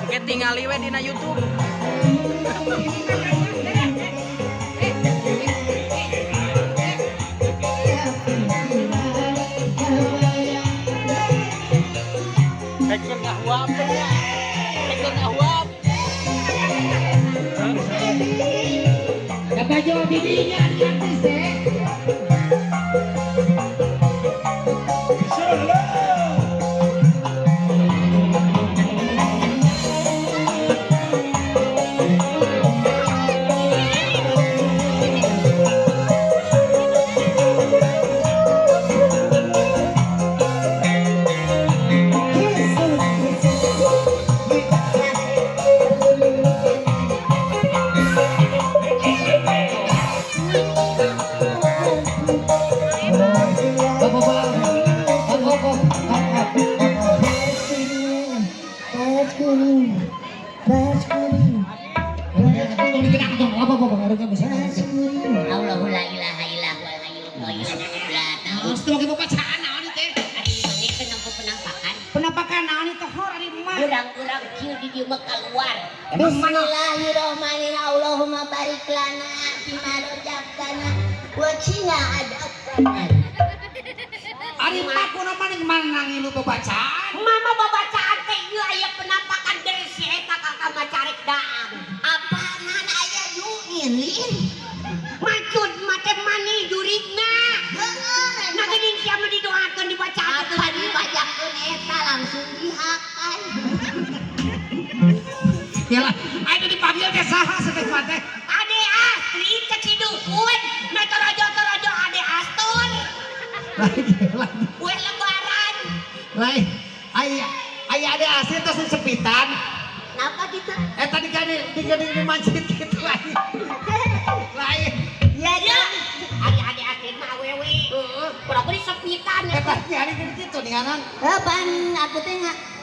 Oke tinggali we dina YouTube. Tekan ngahwap ya. Tekan ngahwap. Kata jauh didinya artis deh. Allahu la ilaha illallah hayyul qayyum la ta'udzu. Mesti mau bacaan naon teh? Ari mani kenapa penampakan? Penampakan naon itu hor ari mah. Urang-urang kieu di dieu mah keluar. Bismillahirrahmanirrahim. Allahumma barik lana fima razaqtana wa qina adzabannar. Ari mah kunaon mah manang ieu bacaan. Mama babacaan teh ieu aya penampakan dari si eta kakak macarek daang. Apaanan aya nyuilin? Macut mate mani jurigna. Heeh. Nah geuning sia mah didoakeun dibacakeun. Apa dibacakeun eta langsung dihakan. Yalah, aya dipanggil teh saha sateh teh? Ade Astri cek si dukun. Na torojo-torojo Ade Astur. Kue lebaran. Lain, aya ada asin terus sepitan. Kenapa gitu? Tadi kan di masjid gitu lain. Lain. Ya ya. Ade Astri mah awewe. Pura-pura disepitan ya. Tadi hari gitu ninganan. Pan aku teh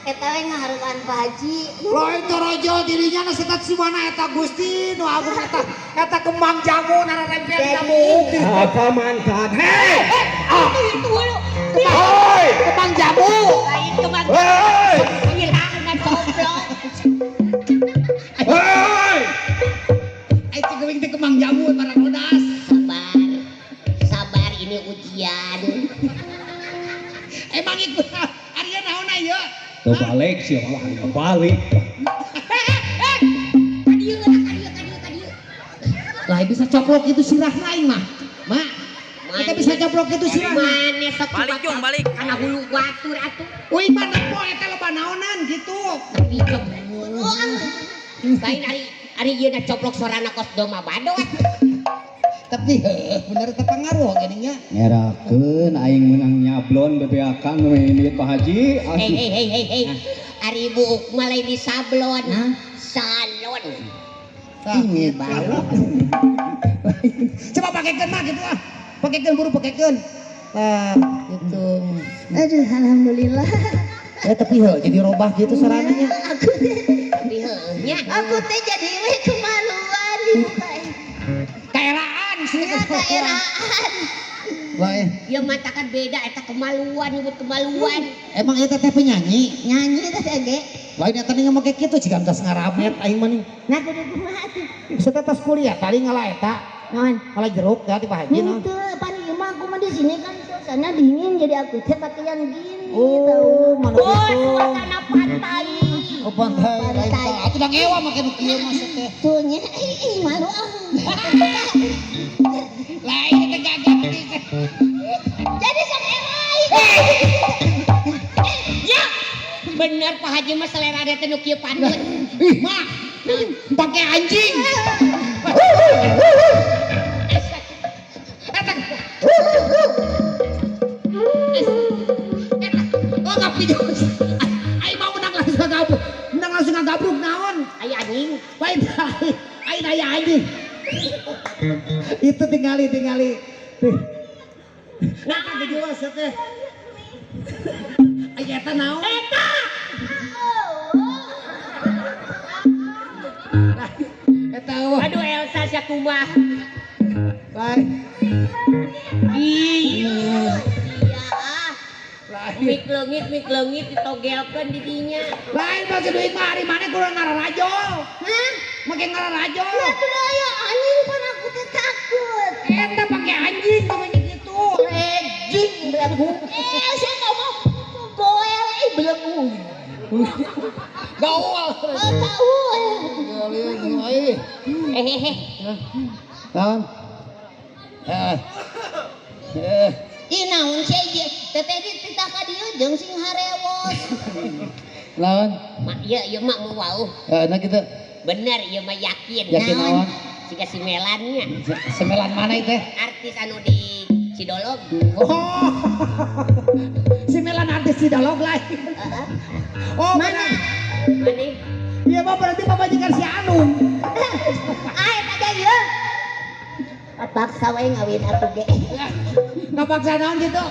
eta we ngaharukan Pak Haji. Lain torojo dirinya na setat sumana eta Gusti nu agung eta kembang jamu nara rempel jamu. Apa mantap? Hei! Itu dulu. Hei, kembang jamu. Lain kembang. Hei! Penghilangan goblok. Hei! Itu geuing teh kembang jamu para bodas. Sabar. Sabar ini ujian. Emang ikut Arya naon ieu? Tuh balik sih, wah balik. Kadieu kadieu. Lah bisa coplok itu sirah lain mah. Mak, kita bisa coplok itu sirah. Mane sok Balik Jung, balik. Kana hulu batur atuh. Uy, mana po eta loba naonan gitu. Tapi lain ari ieu na coplok sorana kos doma badot. Tapi bener teh pangaruh geuning nya. Ngerakeun aing menang nyablon bebeakan ini Pak Haji. Hei. Ari buuk malai di sablon. Salon. Ini bau. Coba pakekeun mah gitu ah. Pakekeun buru pakekeun. Gitu. Aduh alhamdulillah. Ya tapi jadi robah gitu sarananya. Tapi nya aku teh jadi we kemaluan dibukain. Kaeraan sih. Kaeraan. Bae. Ya matakan beda eta kemaluan nyebut kemaluan. Emang eta teh penyanyi? Nyanyi teh ge. Lain eta nih make kitu ciga geus ngaramet aing mah nih. Nah kudu kumaha tuh. Setetes kuliah tadi ngalah eta. Naon? Malah jeruk ya di Pak Haji naon. Itu pan ieu mah aku mah di sini kan suasana dingin jadi aku teh pakaian gini. Oh, mana Oh, gitu. suasana pantai. Oh, pantai. Lain Pantai. tah. Atuh da ngewa make nu kieu mah teh. Tuh nya malu ah. Lain teh gagap teh. Jadi sok erai. Ya. Bener Pak Haji mah selera dia teh nu kieu pandut. Ih, mah. Pakai anjing. Oh, ngapi jos. Aing mau menang langsung ngagabruk naon. Aya anjing. Baik. Aing aya anjing. Itu tinggali. Nah, kagak jelas teh. Aya eta naon? Eta. Eta Aduh Elsa sia kumaha. Baik. Iya. Lain. mik leungit ditogelkeun di dinya. Lain bagi duit mah hari mana kurang ngararajo. Hah? Make ngararajo. Ya tuh aya anjing pan aku teh takut. Eta pake anjing tuh gitu. Rejing belenggu. Saya enggak mau goel belenggu. Gaul. Tahu. Hehehe. Naon? Ih naon sih ieu? Teteh dititah ka dieu jeung sing harewos. Naon? Mak ieu mak mau wauh. Nah gitu. Bener ieu mah yakin. Yakin naon? Siga si Melannya. Semelan mana itu? Artis anu di Cidolog. Oh. Si Melan artis si Dolog lain. Oh, Mana? Mana? Iya mah berarti pamajikan si Anung. Ah eta ge ieu. Paksa wae ngawin atuh ge. Ngapaksa naon gitu.